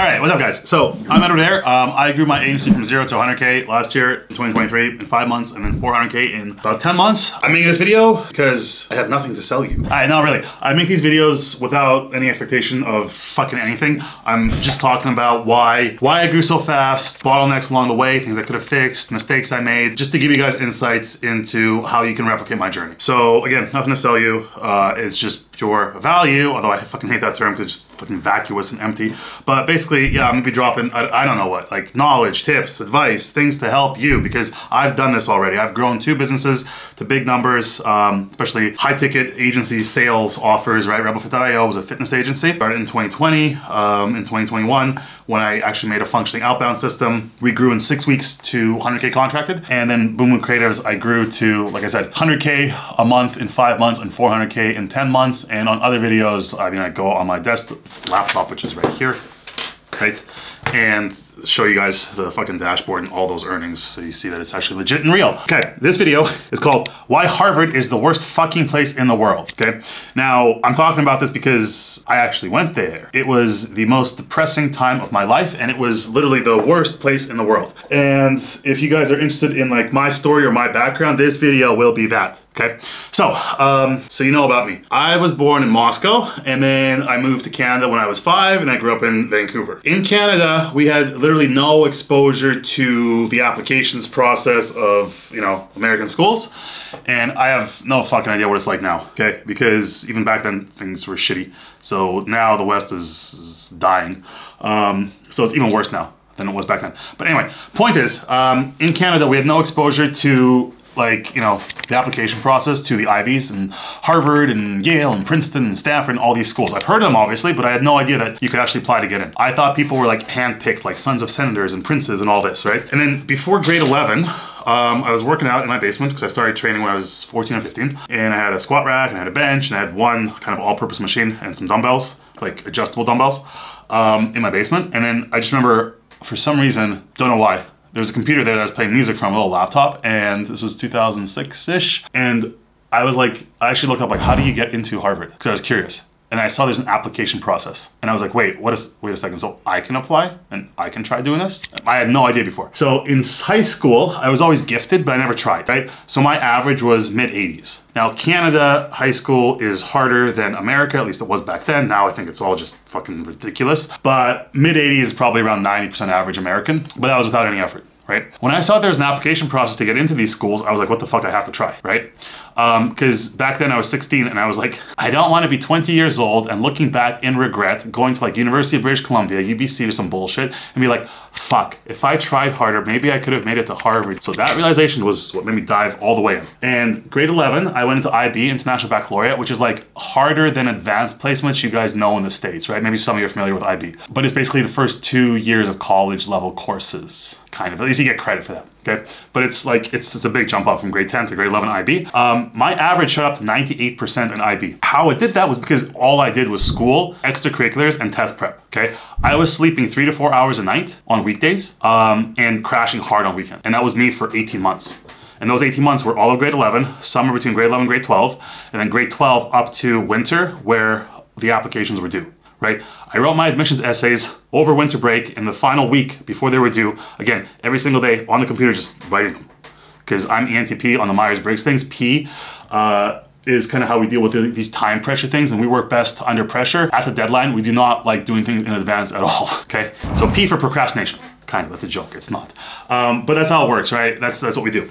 right, what's up guys? So I'm Edward there. I grew my agency from 0 to 100K last year, 2023, in 5 months, and then 400K in about 10 months. I'm making this video because I have nothing to sell you. No, really. I make these videos without any expectation of fucking anything. I'm just talking about why I grew so fast, bottlenecks along the way, things I could have fixed, mistakes I made, just to give you guys insights into how you can replicate my journey. So again, nothing to sell you. It's just pure value, although I fucking hate that term because it's just fucking vacuous and empty. But basically, yeah, I'm gonna be dropping, I don't know what, like knowledge, tips, advice, things to help you, because I've done this already. I've grown 2 businesses to big numbers, especially high ticket agency sales offers, right? RebelFit.io was a fitness agency. Started in 2020, in 2021, when I actually made a functioning outbound system. We grew in 6 weeks to 100K contracted. And then Boom Creatives, I grew to, like I said, 100K a month in 5 months and 400K in 10 months. And on other videos, I mean, I go on my laptop, which is right here, right? And show you guys the fucking dashboard and all those earnings so you see that it's actually legit and real. Okay, this video is called Why Harvard is the Worst Fucking Place in the World, okay? Now, I'm talking about this because I actually went there. It was the most depressing time of my life, and it was literally the worst place in the world. And if you guys are interested in like my story or my background, this video will be that. Okay, so you know about me. I was born in Moscow, and then I moved to Canada when I was 5, and I grew up in Vancouver. In Canada, we had literally no exposure to the applications process of, you know, American schools, and I have no fucking idea what it's like now, okay? Because even back then, things were shitty. So now the West is dying. So it's even worse now than it was back then. But anyway, point is, in Canada, we had no exposure to, like, you know, the application process to the Ivies and Harvard and Yale and Princeton and Stanford and all these schools. I've heard of them obviously, but I had no idea that you could actually apply to get in. I thought people were like handpicked, like sons of senators and princes and all this, right? And then before grade 11, I was working out in my basement because I started training when I was 14 or 15. And I had a squat rack and I had a bench and I had one kind of all-purpose machine and some dumbbells, like adjustable dumbbells, in my basement. And then I just remember, for some reason, don't know why, there was a computer there that I was playing music from, a little laptop, and this was 2006-ish. And I was like, I actually looked up like, how do you get into Harvard? Because I was curious. And I saw there's an application process. And I was like, wait a second, so I can apply and I can try doing this? I had no idea before. So in high school, I was always gifted, but I never tried, right? So my average was mid-80s. Now, Canada high school is harder than America, at least it was back then. Now I think it's all just fucking ridiculous. But mid-80s is probably around 90% average American, but that was without any effort. Right? When I saw there was an application process to get into these schools, I was like, what the fuck, I have to try, right? Because back then I was 16 and I was like, I don't want to be 20 years old and looking back in regret, going to like University of British Columbia, UBC or some bullshit, and be like, fuck, if I tried harder, maybe I could have made it to Harvard. So that realization was what made me dive all the way in. And grade 11, I went into IB, International Baccalaureate, which is like harder than advanced placements you guys know in the States, right? Maybe some of you are familiar with IB. But it's basically the first 2 years of college level courses, kind of. At least you get credit for that, okay? But it's like, it's a big jump up from grade 10 to grade 11 IB. My average shot up to 98% in IB. How it did that was because all I did was school, extracurriculars, and test prep, okay? I was sleeping 3 to 4 hours a night on weekdays and crashing hard on weekends. And that was me for 18 months. And those 18 months were all of grade 11, summer between grade 11 and grade 12, and then grade 12 up to winter where the applications were due. Right? I wrote my admissions essays over winter break in the final week before they were due. Again, every single day on the computer, just writing them. Because I'm ENTP on the Myers-Briggs things. P is kind of how we deal with these time pressure things, and we work best under pressure. At the deadline, we do not like doing things in advance at all, okay? So P for procrastination. Kind of, that's a joke, it's not. But that's how it works, right? That's what we do.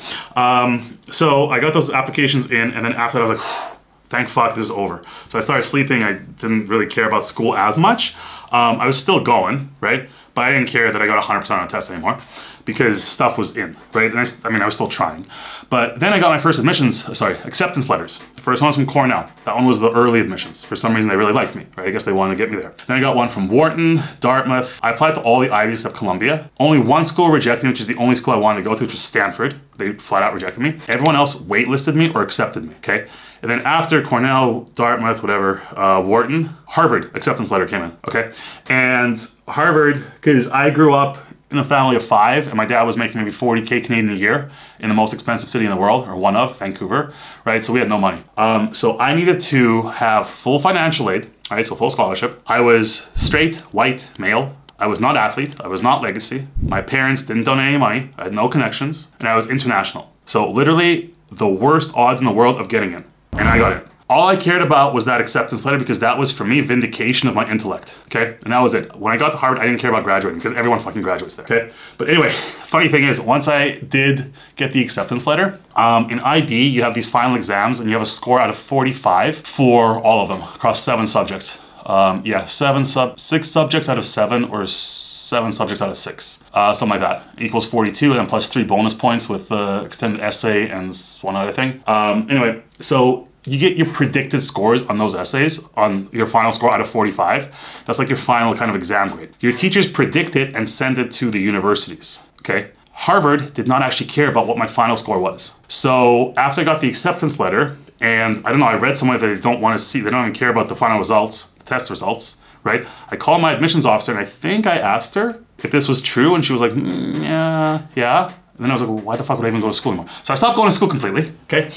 So I got those applications in, and then after that I was like, thank fuck, this is over. So I started sleeping. I didn't really care about school as much. I was still going, right? But I didn't care that I got 100% on a test anymore because stuff was in, right? And I mean, I was still trying. But then I got my first acceptance letters. The first one was from Cornell. That one was the early admissions. For some reason, they really liked me, right? I guess they wanted to get me there. Then I got one from Wharton, Dartmouth. I applied to all the Ivies except Columbia. Only one school rejected me, which is the only school I wanted to go to, which was Stanford. They flat out rejected me. Everyone else waitlisted me or accepted me, okay? And then after Cornell, Dartmouth, whatever, Wharton, Harvard acceptance letter came in, okay? And Harvard, because I grew up in a family of 5, and my dad was making maybe 40K Canadian a year in the most expensive city in the world, or one of, Vancouver, right? So we had no money. So I needed to have full financial aid, right? So full scholarship. I was straight, white, male, I was not athlete, I was not legacy, my parents didn't donate any money, I had no connections, and I was international. So literally the worst odds in the world of getting in, and I got in. All I cared about was that acceptance letter because that was, for me, vindication of my intellect, okay? And that was it. When I got to Harvard, I didn't care about graduating because everyone fucking graduates there, okay? But anyway, funny thing is, once I did get the acceptance letter, in IB, you have these final exams and you have a score out of 45 for all of them across 7 subjects. Yeah, 6 subjects out of 7 or 7 subjects out of 6. Something like that. Equals 42 and then plus 3 bonus points with the extended essay and one other thing. Anyway, so you get your predicted scores on those essays, on your final score out of 45. That's like your final kind of exam grade. Your teachers predict it and send it to the universities, okay? Harvard did not actually care about what my final score was. So after I got the acceptance letter, and I don't know, I read somewhere that they don't want to see, they don't even care about the final results, the test results, right? I called my admissions officer and I think I asked her if this was true and she was like, yeah. And then I was like, well, why the fuck would I even go to school anymore? So I stopped going to school completely, okay?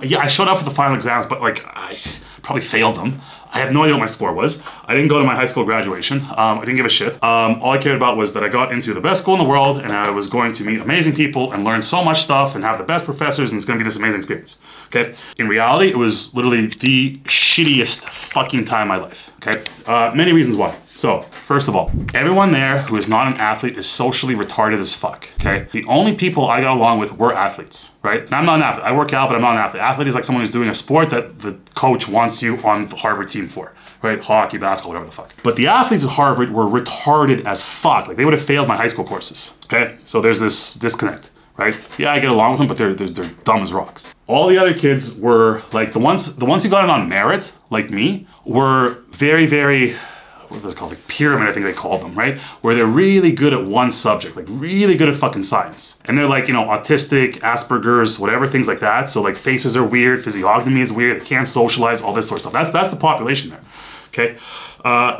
Yeah, I showed up for the final exams, but like, I probably failed them. I have no idea what my score was. I didn't go to my high school graduation. I didn't give a shit. All I cared about was that I got into the best school in the world and I was going to meet amazing people and learn so much stuff and have the best professors and it's gonna be this amazing experience, okay? In reality, it was literally the shittiest fucking time of my life, okay? Many reasons why. So, first of all, everyone there who is not an athlete is socially retarded as fuck, okay? The only people I got along with were athletes, right? And I'm not an athlete. I work out, but I'm not an athlete. Athlete is like someone who's doing a sport that the coach wants you on the Harvard team for, right? Hockey, basketball, whatever the fuck. But the athletes at Harvard were retarded as fuck. Like, they would have failed my high school courses, okay? So there's this disconnect, right? Yeah, I get along with them, but they're dumb as rocks. All the other kids were, like, the ones who got in on merit, like me, were very, very, what was it called? Like pyramid, I think they called them, right? Where they're really good at one subject, like really good at fucking science. And they're like, you know, autistic, Asperger's, whatever, things like that. So like faces are weird, physiognomy is weird, they can't socialize, all this sort of stuff. That's the population there, okay?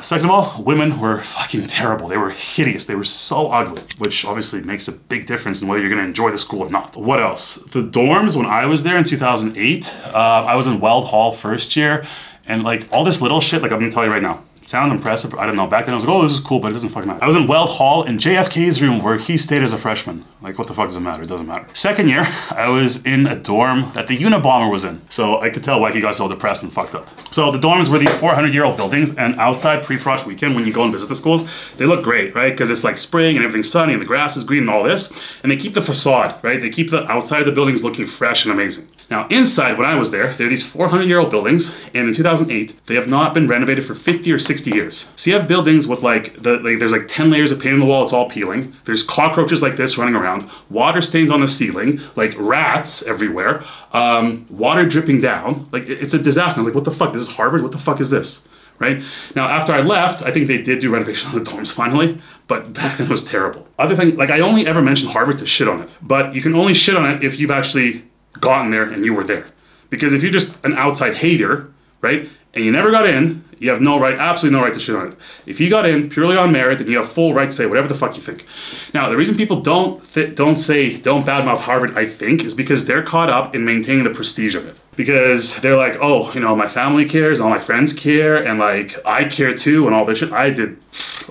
Second of all, women were fucking terrible. They were hideous. They were so ugly, which obviously makes a big difference in whether you're gonna enjoy the school or not. What else? The dorms, when I was there in 2008, I was in Weld Hall first year, and like all this little shit, like I'm gonna tell you right now, sound impressive. I don't know. Back then I was like, oh, this is cool, but it doesn't fucking matter. I was in Weld Hall in JFK's room where he stayed as a freshman. Like, what the fuck does it matter? It doesn't matter. Second year, I was in a dorm that the Unabomber was in. So I could tell why he got so depressed and fucked up. So the dorms were these 400-year-old buildings, and outside pre-frost weekend, when you go and visit the schools, they look great, right? Because it's like spring and everything's sunny and the grass is green and all this. And they keep the facade, right? They keep the outside of the buildings looking fresh and amazing. Now, inside, when I was there, there are these 400-year-old buildings, and in 2008, they have not been renovated for 50 or 60 years. So you have buildings with there's like 10 layers of paint on the wall, it's all peeling. There's cockroaches like this running around, water stains on the ceiling, like rats everywhere, water dripping down. Like, it's a disaster. I was like, what the fuck? This is Harvard? What the fuck is this? Right? Now, after I left, I think they did do renovation on the dorms finally, but back then it was terrible. Other thing, like I only ever mentioned Harvard to shit on it, but you can only shit on it if you've actually gotten there and you were there. Because if you're just an outside hater, right, and you never got in, you have no right, absolutely no right to shit on it. If you got in purely on merit, then you have full right to say whatever the fuck you think. Now, the reason people don't badmouth Harvard, I think, is because they're caught up in maintaining the prestige of it. Because they're like, oh, you know, my family cares, all my friends care, and like, I care too, and all this shit. I didn't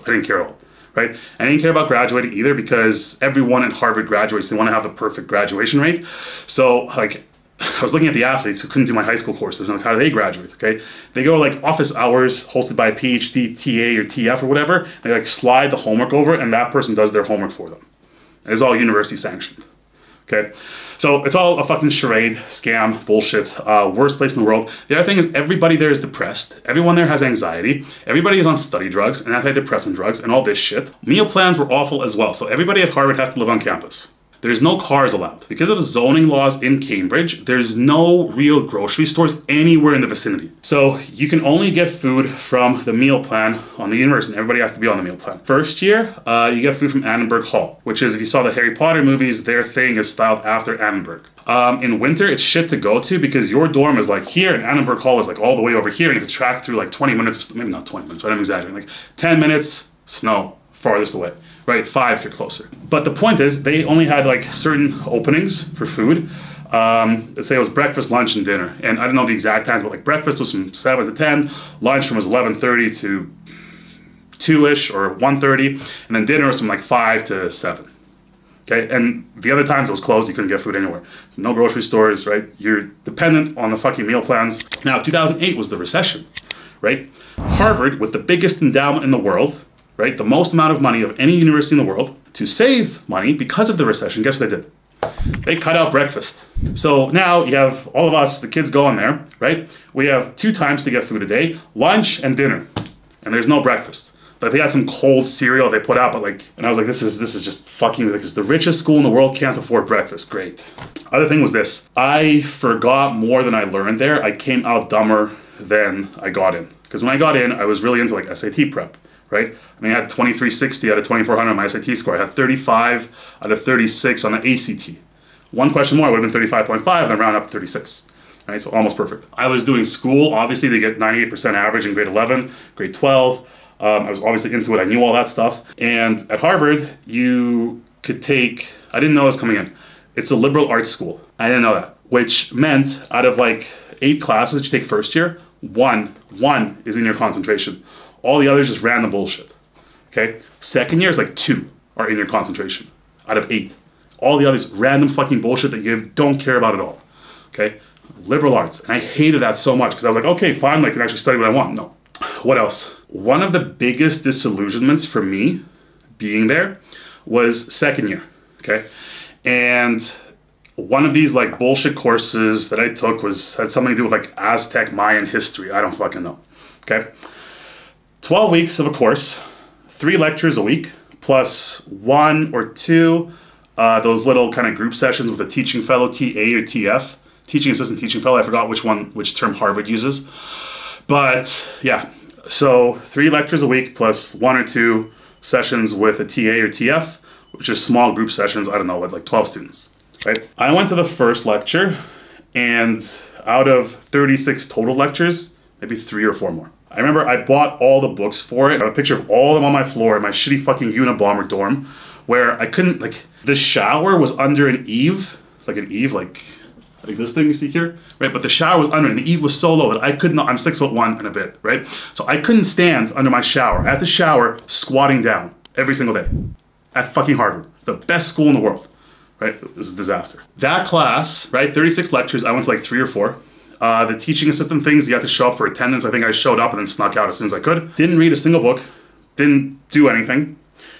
care at all. Right? I didn't care about graduating either because everyone at Harvard graduates, they want to have the perfect graduation rate. So like, I was looking at the athletes who couldn't do my high school courses and like, how do they graduate, okay? They go like office hours hosted by a PhD, TA or TF or whatever. They like slide the homework over and that person does their homework for them. It's all university sanctioned, okay? So it's all a fucking charade, scam, bullshit, worst place in the world. The other thing is everybody there is depressed. Everyone there has anxiety. Everybody is on study drugs and antidepressant drugs and all this shit. Meal plans were awful as well. So everybody at Harvard has to live on campus. There's no cars allowed. Because of zoning laws in Cambridge, there's no real grocery stores anywhere in the vicinity. So you can only get food from the meal plan on the university. Everybody has to be on the meal plan. First year, you get food from Annenberg Hall, which is, if you saw the Harry Potter movies, their thing is styled after Annenberg. In winter, it's shit to go to because your dorm is like here and Annenberg Hall is like all the way over here and you have to track through like 20 minutes, maybe not 20 minutes, but I'm exaggerating, like 10 minutes, snow, farthest away. Right, 5 if you're closer. But the point is, they only had like certain openings for food. Let's say it was breakfast, lunch, and dinner. And I don't know the exact times, but like breakfast was from 7 to 10, lunch was 11:30 to 2-ish or 1:30, and then dinner was from like 5 to 7. Okay, and the other times it was closed, you couldn't get food anywhere. No grocery stores, right? You're dependent on the fucking meal plans. Now, 2008 was the recession, right? Harvard, with the biggest endowment in the world, right? The most amount of money of any university in the world, to save money because of the recession, guess what they did? They cut out breakfast. So now you have all of us, the kids going there, right? We have 2 times to get food a day, lunch and dinner. And there's no breakfast. Like they had some cold cereal they put out, but like, and I was like, this is just fucking ridiculous. The richest school in the world can't afford breakfast. Great. Other thing was this. I forgot more than I learned there. I came out dumber than I got in. Because when I got in, I was really into like SAT prep, right? I mean, I had 2360 out of 2400 on my SAT score. I had 35 out of 36 on the ACT. One question more, I would have been 35.5, then round up to 36. Right, so almost perfect. I was doing school, obviously they get 98% average in grade 11, grade 12. I was obviously into it, I knew all that stuff. And at Harvard, you could take, I didn't know it was coming in. It's a liberal arts school. I didn't know that. Which meant out of like 8 classes you take first year, one is in your concentration. All the others just random bullshit. Okay? Second year is like 2 are in your concentration out of 8. All the others random fucking bullshit that you don't care about at all. Okay? Liberal arts. And I hated that so much because I was like, okay, fine, I can actually study what I want. No. What else? One of the biggest disillusionments for me being there was second year. Okay? And one of these like bullshit courses that I took had something to do with like Aztec Mayan history. I don't fucking know. Okay? 12 weeks of a course, 3 lectures a week, plus 1 or 2 those little kind of group sessions with a teaching fellow, TA or TF. Teaching assistant, teaching fellow. I forgot which term Harvard uses. But yeah, so 3 lectures a week plus 1 or 2 sessions with a TA or TF, which is small group sessions, I don't know, with like 12 students, right? I went to the first lecture, and out of 36 total lectures, maybe 3 or 4 more. I remember I bought all the books for it. I have a picture of all of them on my floor in my shitty fucking Unabomber dorm, where I couldn't, like, the shower was under an eave, like this thing you see here, right? But the shower was under, and the eave was so low that I could not, I'm 6'1" and a bit, right? So I couldn't stand under my shower. I had to shower squatting down every single day at fucking Harvard, the best school in the world, right? It was a disaster. That class, right, 36 lectures, I went to like 3 or 4. The teaching assistant things, you had to show up for attendance. I think I showed up and then snuck out as soon as I could. Didn't read a single book, didn't do anything.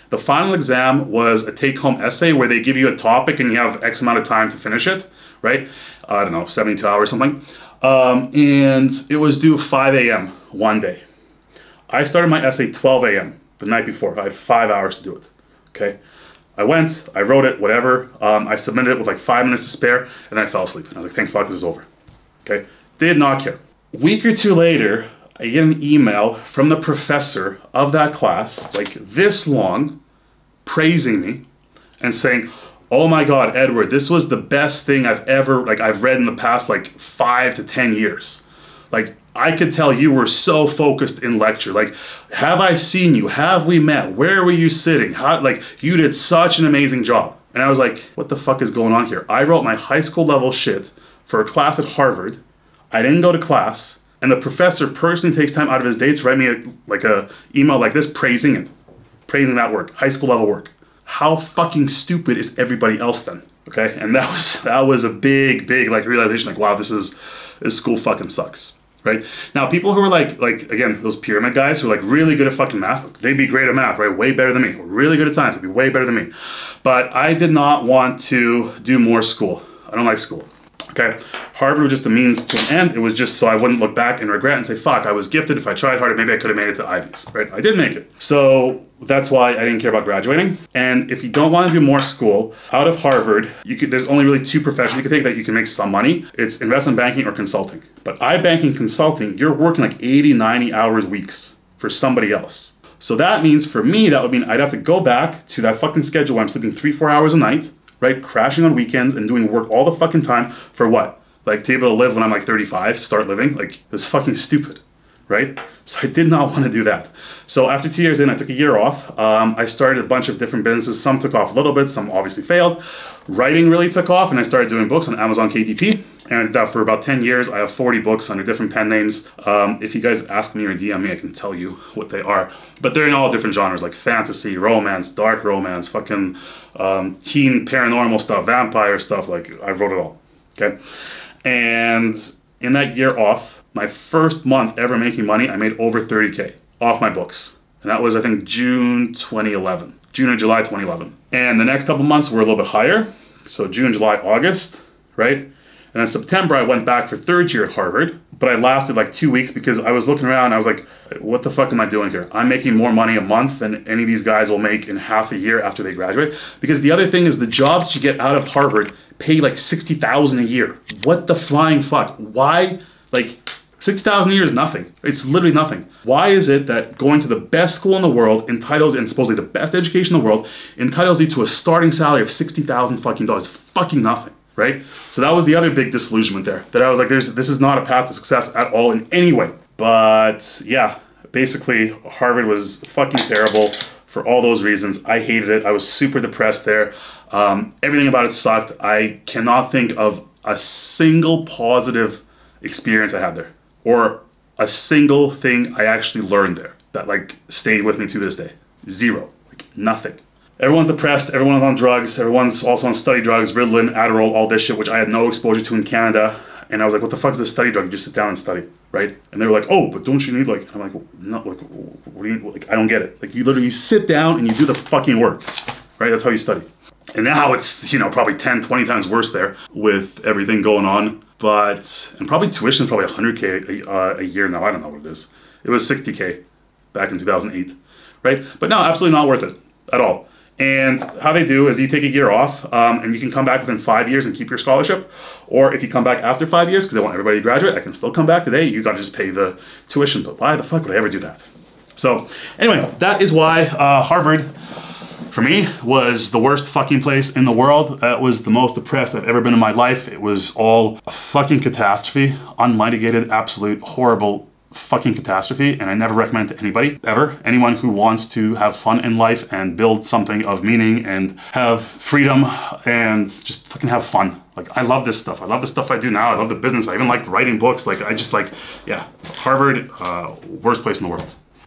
The final exam was a take-home essay where they give you a topic and you have X amount of time to finish it, right? I don't know, 72 hours or something. And it was due 5 a.m. one day. I started my essay 12 a.m. the night before. I had 5 hours to do it, okay? I went, I wrote it, whatever. I submitted it with like 5 minutes to spare, and then I fell asleep. And I was like, thank fuck, this is over, okay? Did not care. A week or 2 later, I get an email from the professor of that class, like this long, praising me and saying, oh my God, Edward, this was the best thing I've read in the past like 5 to 10 years. Like, I could tell you were so focused in lecture. Like, have I seen you? Have we met? Where were you sitting? How, like, you did such an amazing job. And I was like, what the fuck is going on here? I wrote my high school level shit for a class at Harvard. I didn't go to class. And the professor personally takes time out of his day to write me a email like this, praising it. Praising that work, high school level work. How fucking stupid is everybody else then? Okay, and that was a big like realization. Like, wow, this school fucking sucks. Right? Now, people who are like again, those pyramid guys who are like really good at fucking math, they'd be great at math, right? Way better than me. Really good at science, they'd be way better than me. But I did not want to do more school. I don't like school. Okay, Harvard was just the means to an end. It was just so I wouldn't look back and regret and say, fuck, I was gifted. If I tried harder, maybe I could have made it to Ivies, right? I did make it. So that's why I didn't care about graduating. And if you don't want to do more school, out of Harvard, there's only really 2 professions you can take that you can make some money. It's investment banking or consulting. But iBanking consulting, you're working like 80, 90 hours weeks for somebody else. So that means for me, that would mean I'd have to go back to that fucking schedule where I'm sleeping 3-4 hours a night, right? Crashing on weekends and doing work all the fucking time for what? Like, to be able to live when I'm like 35, start living? Like, this is fucking stupid, right? So I did not want to do that. So after 2 years in, I took a year off. I started a bunch of different businesses. Some took off a little bit, some obviously failed. Writing really took off, and I started doing books on Amazon KDP. And I did that for about 10 years. I have 40 books under different pen names. If you guys ask me or DM me, I can tell you what they are. But they're in all different genres, like fantasy, romance, dark romance, fucking teen paranormal stuff, vampire stuff. Like, I wrote it all, okay? And in that year off, my first month ever making money, I made over 30K off my books. And that was, I think, June 2011. June or July 2011. And the next couple months were a little bit higher. So June, July, August, right? And then September, I went back for third year at Harvard, but I lasted like 2 weeks because I was looking around and I was like, what the fuck am I doing here? I'm making more money a month than any of these guys will make in half a year after they graduate. Because the other thing is the jobs that you get out of Harvard pay like $60,000 a year. What the flying fuck? Why? Like, 60,000 a year is nothing. It's literally nothing. Why is it that going to the best school in the world entitles, and supposedly the best education in the world, entitles you to a starting salary of 60,000 fucking dollars? Fucking nothing, right? So that was the other big disillusionment there. That I was like, this is not a path to success at all in any way. But yeah, basically Harvard was fucking terrible for all those reasons. I hated it. I was super depressed there. Everything about it sucked. I cannot think of a single positive experience I had there, or a single thing I actually learned there that like stayed with me to this day. Zero, like nothing. Everyone's depressed, everyone's on drugs, everyone's also on study drugs, Ritalin, Adderall, all this shit, which I had no exposure to in Canada. And I was like, what the fuck is a study drug? You just sit down and study, right? And they were like, oh, but don't you need like, I'm like, no, like, what do you, like, I don't get it. Like, you literally sit down and you do the fucking work, right? That's how you study. And now it's, you know, probably 10, 20 times worse there with everything going on. But, and probably tuition is probably 100K a year now. I don't know what it is. It was 60K back in 2008, right? But no, absolutely not worth it at all. And how they do is you take a year off and you can come back within 5 years and keep your scholarship. Or if you come back after 5 years, because they want everybody to graduate, I can still come back today. You got to just pay the tuition. But why the fuck would I ever do that? So anyway, that is why Harvard, for me, was the worst fucking place in the world. That was the most depressed I've ever been in my life. It was all a fucking catastrophe, unmitigated, absolute, horrible fucking catastrophe, and I never recommend it to anybody, ever. Anyone who wants to have fun in life and build something of meaning and have freedom and just fucking have fun. Like, I love this stuff. I love the stuff I do now. I love the business. I even like writing books. Like, I just like, yeah, Harvard, worst place in the world.